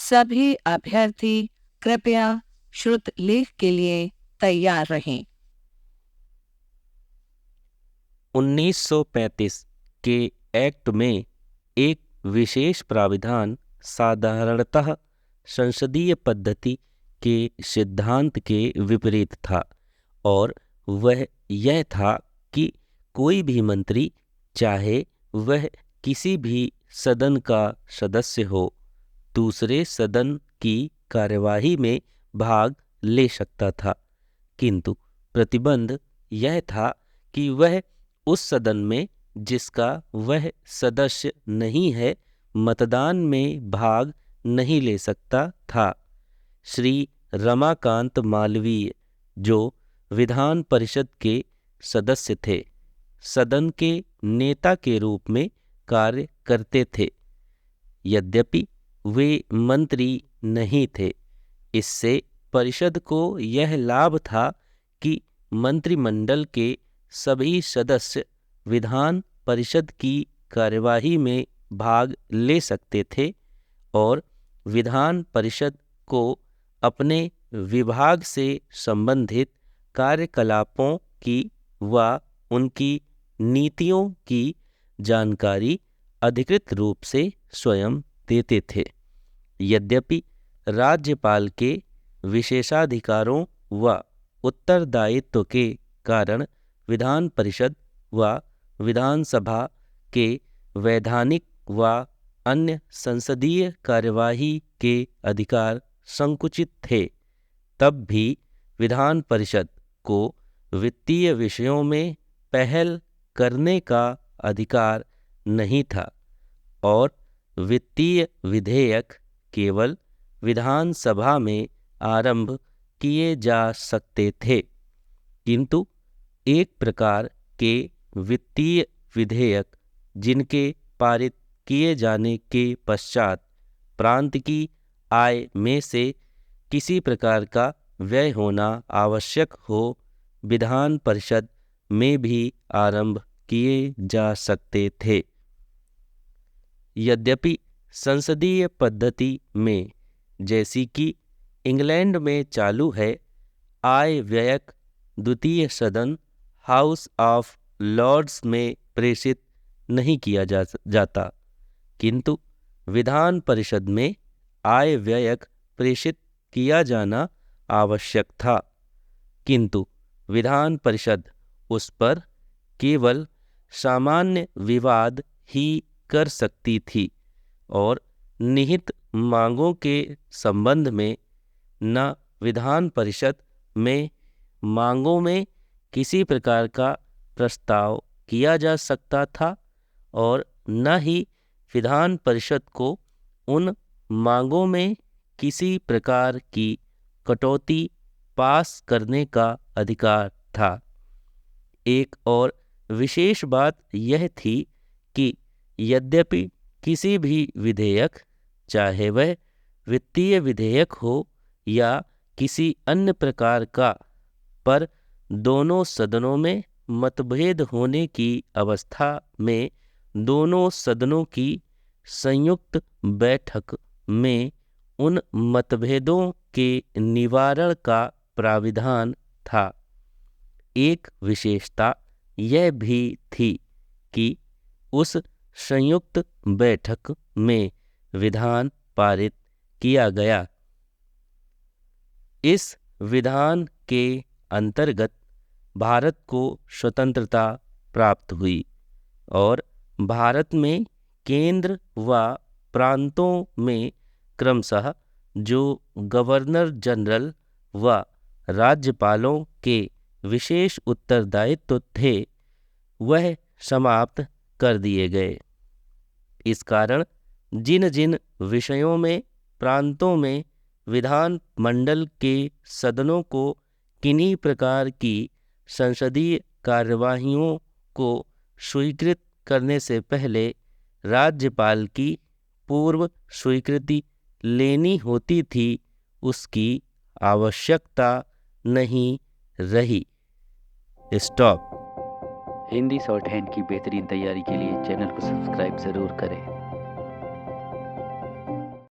सभी अभ्यर्थी कृपया श्रुत लेख के लिए तैयार रहें। 1935 के एक्ट में एक विशेष प्राविधान साधारणतः संसदीय पद्धति के सिद्धांत के विपरीत था और वह यह था कि कोई भी मंत्री, चाहे वह किसी भी सदन का सदस्य हो, दूसरे सदन की कार्यवाही में भाग ले सकता था, किंतु प्रतिबंध यह था कि वह उस सदन में जिसका वह सदस्य नहीं है मतदान में भाग नहीं ले सकता था। श्री रमाकांत मालवीय, जो विधान परिषद के सदस्य थे, सदन के नेता के रूप में कार्य करते थे, यद्यपि वे मंत्री नहीं थे। इससे परिषद को यह लाभ था कि मंत्रिमंडल के सभी सदस्य विधान परिषद की कार्यवाही में भाग ले सकते थे और विधान परिषद को अपने विभाग से संबंधित कार्यकलापों की व उनकी नीतियों की जानकारी अधिकृत रूप से स्वयं देते थे। यद्यपि राज्यपाल के विशेषाधिकारों व उत्तरदायित्व के कारण विधान परिषद व विधानसभा के वैधानिक व अन्य संसदीय कार्यवाही के अधिकार संकुचित थे, तब भी विधान परिषद को वित्तीय विषयों में पहल करने का अधिकार नहीं था और वित्तीय विधेयक केवल विधानसभा में आरंभ किए जा सकते थे, किंतु एक प्रकार के वित्तीय विधेयक जिनके पारित किए जाने के पश्चात प्रांत की आय में से किसी प्रकार का व्यय होना आवश्यक हो, विधान परिषद में भी आरंभ किए जा सकते थे। यद्यपि संसदीय पद्धति में, जैसी कि इंग्लैंड में चालू है, आय व्ययक द्वितीय सदन हाउस ऑफ लॉर्ड्स में प्रेषित नहीं किया जाता, किंतु विधान परिषद में आय व्ययक प्रेषित किया जाना आवश्यक था, किंतु विधान परिषद उस पर केवल सामान्य विवाद ही कर सकती थी और निहित मांगों के संबंध में न विधान परिषद में मांगों में किसी प्रकार का प्रस्ताव किया जा सकता था और न ही विधान परिषद को उन मांगों में किसी प्रकार की कटौती पास करने का अधिकार था। एक और विशेष बात यह थी कि यद्यपि किसी भी विधेयक, चाहे वह वित्तीय विधेयक हो या किसी अन्य प्रकार का, पर दोनों सदनों में मतभेद होने की अवस्था में दोनों सदनों की संयुक्त बैठक में उन मतभेदों के निवारण का प्राविधान था। एक विशेषता यह भी थी कि उस संयुक्त बैठक में विधान पारित किया गया। इस विधान के अंतर्गत भारत को स्वतंत्रता प्राप्त हुई और भारत में केंद्र व प्रांतों में क्रमशः जो गवर्नर जनरल व राज्यपालों के विशेष उत्तरदायित्व थे, वह समाप्त कर दिए गए। इस कारण जिन जिन विषयों में प्रांतों में विधान मंडल के सदनों को किन्हीं प्रकार की संसदीय कार्यवाहियों को स्वीकृत करने से पहले राज्यपाल की पूर्व स्वीकृति लेनी होती थी, उसकी आवश्यकता नहीं रही। स्टॉप। हिंदी शॉर्ट हैंड की बेहतरीन तैयारी के लिए चैनल को सब्सक्राइब ज़रूर करें।